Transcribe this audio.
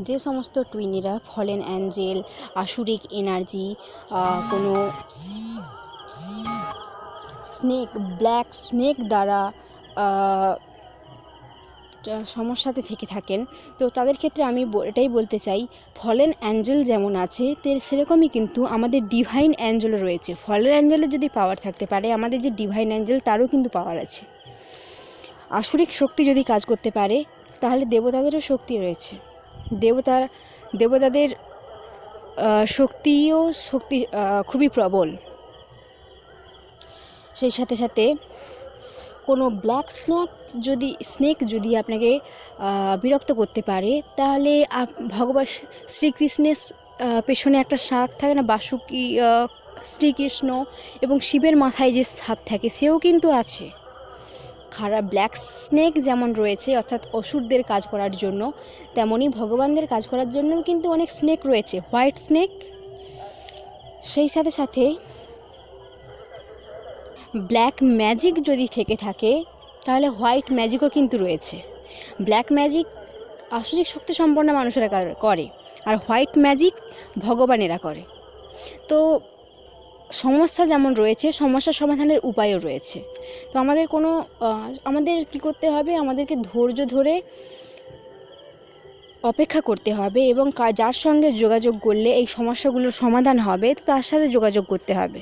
যে সমস্ত টুইনিরা fallen Angel, আসুরিক energy, কোনো স্নেক, ব্ল্যাক স্নেক দ্বারা সমস্যাতে থেকে থাকেন, তো তাদের ক্ষেত্রে আমি এটাই বলতে চাই, ফলেন অ্যাঞ্জেল যেমন আছে সেরকমই কিন্তু আমাদের ডিভাইন অ্যাঞ্জেলও রয়েছে। ফলেন অ্যাঞ্জেলের যদি পাওয়ার থাকতে পারে, আমাদের যে ডিভাইন অ্যাঞ্জেল তারও কিন্তু পাওয়ার আছে। আসুরিক শক্তি যদি কাজ করতে পারে, তাহলে দেবতাদেরও শক্তি রয়েছে। দেবতাদের শক্তি খুবই প্রবল। সেই সাথে সাথে কোনো ব্ল্যাক স্নেক যদি আপনাকে বিরক্ত করতে পারে, তাহলে ভগবান শ্রীকৃষ্ণের পেছনে একটা সাপ থাকে না, বাসুকি, শ্রীকৃষ্ণ এবং শিবের মাথায় যে সাপ থাকে সেও কিন্তু আছে। খারাপ ব্ল্যাক স্নেক যেমন রয়েছে অর্থাৎ অসুরদের কাজ করার জন্য, তেমনই ভগবানদের কাজ করার জন্যও কিন্তু অনেক স্নেক রয়েছে, হোয়াইট স্নেক। সেই সাথে সাথে ব্ল্যাক ম্যাজিক যদি থেকে থাকে, তাহলে হোয়াইট ম্যাজিকও কিন্তু রয়েছে। ব্ল্যাক ম্যাজিক আসরিক শক্তি সম্পন্ন মানুষেরা করে, আর হোয়াইট ম্যাজিক ভগবানেরা করে। তো সমস্যা যেমন রয়েছে, সমস্যা সমাধানের উপায়ও রয়েছে। তো আমাদের কি করতে হবে, আমাদেরকে ধৈর্য ধরে অপেক্ষা করতে হবে এবং যার সঙ্গে যোগাযোগ করলে এই সমস্যাগুলোর সমাধান হবে, তো তার সাথে যোগাযোগ করতে হবে।